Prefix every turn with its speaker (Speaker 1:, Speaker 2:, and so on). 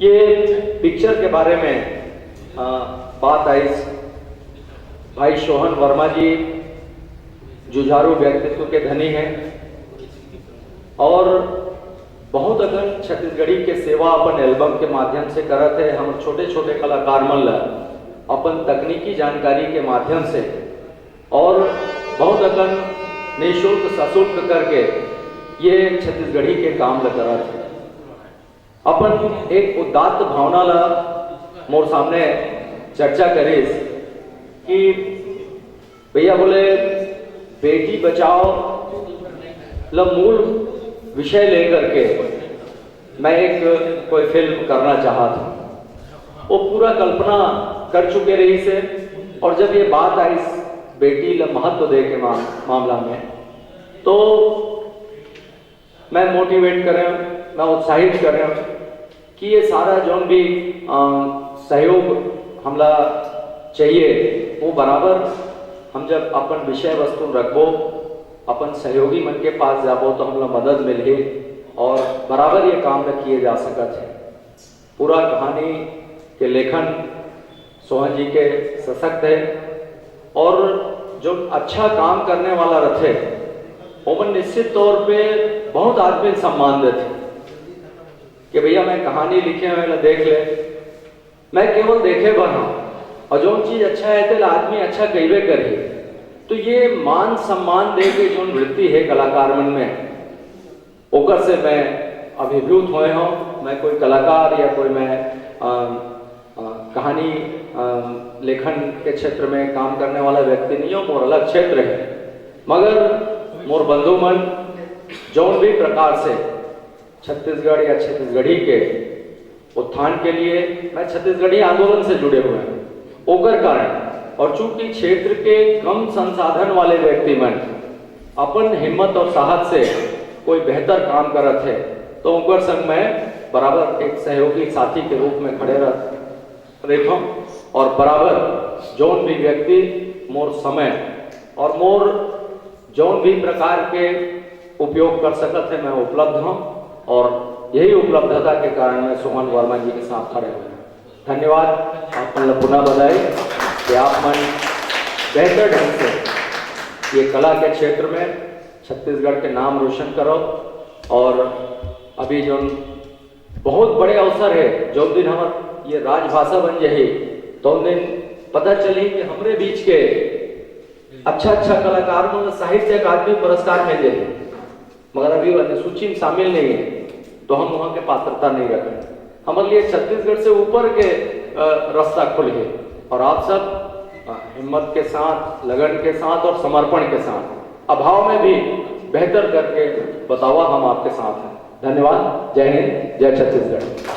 Speaker 1: ये पिक्चर के बारे में बात आई। भाई सोहन वर्मा जी जुझारू व्यक्तित्व के धनी हैं और बहुत अगन छत्तीसगढ़ी के सेवा अपन एल्बम के माध्यम से करत है। हम छोटे छोटे कलाकार मन अपन तकनीकी जानकारी के माध्यम से और बहुत अगन निःशुल्क सशुल्क करके ये छत्तीसगढ़ी के काम ल करत है। अपन एक उदात्त भावना ला मोर सामने चर्चा करीस कि भैया बोले बेटी बचाओ ल मूल विषय लेकर के मैं एक कोई फिल्म करना चाहा था। वो पूरा कल्पना कर चुके रही से और जब ये बात आई बेटी ल महत्व दे के मामला में तो मैं मोटिवेट करें, मैं उत्साहित करें कि ये सारा जो भी सहयोग हमला चाहिए वो बराबर हम जब अपन विषय वस्तु रखबो अपन सहयोगी मन के पास जाबो तो हमला मदद मिले और बराबर ये काम न किए जा सकत है। पूरा कहानी के लेखन सोहन जी के सशक्त है और जो अच्छा काम करने वाला रथे ओमन निश्चित तौर पे बहुत आदमी सम्मान देते कि भैया मैं कहानी लिखे हुए देख ले, मैं केवल देखे बना और जो चीज अच्छा है तो आदमी अच्छा कहबे करे। तो ये मान सम्मान दे के जो वृत्ति है कलाकार मन में ओकर से मैं अभिभूत हुए हूँ। मैं कोई कलाकार या कोई मैं कहानी लेखन के क्षेत्र में काम करने वाला व्यक्ति नहीं हूँ, मोर अलग क्षेत्र है। मगर मोर बंधु मन जौन भी प्रकार से छत्तीसगढ़ या छत्तीसगढ़ी के उत्थान के लिए मैं छत्तीसगढ़ी आंदोलन से जुड़े हुए हैं ओकर कारण और चूंकि क्षेत्र के कम संसाधन वाले व्यक्ति मन अपन हिम्मत और साहस से कोई बेहतर काम करत है तो ओकर संग मैं बराबर एक सहयोगी साथी के रूप में खड़े रहता और बराबर जौन भी व्यक्ति मोर समय और मोर जौन भी प्रकार के उपयोग कर सकत है मैं उपलब्ध हूँ और यही उपलब्धता के कारण मैं सोहन वर्मा जी के साथ खड़े हुए हैं। धन्यवाद। आप मन पुनः बधाई कि आप मन बेहतर ढंग से ये कला के क्षेत्र में छत्तीसगढ़ के नाम रोशन करो और अभी जो बहुत बड़े अवसर है जो दिन हमार ये राजभाषा बन जाए तो दिन पता चली कि हमारे बीच के अच्छा कलाकार को साहित्य अकादमी पुरस्कार मिले मगर अभी अनुसूची में शामिल नहीं है तो हम वहाँ के पात्रता नहीं रखें। हमारे लिए छत्तीसगढ़ से ऊपर के रास्ता खुल गए और आप सब हिम्मत के साथ, लगन के साथ और समर्पण के साथ अभाव में भी बेहतर करके बतावा हम आपके साथ हैं। धन्यवाद। जय हिंद, जय छत्तीसगढ़।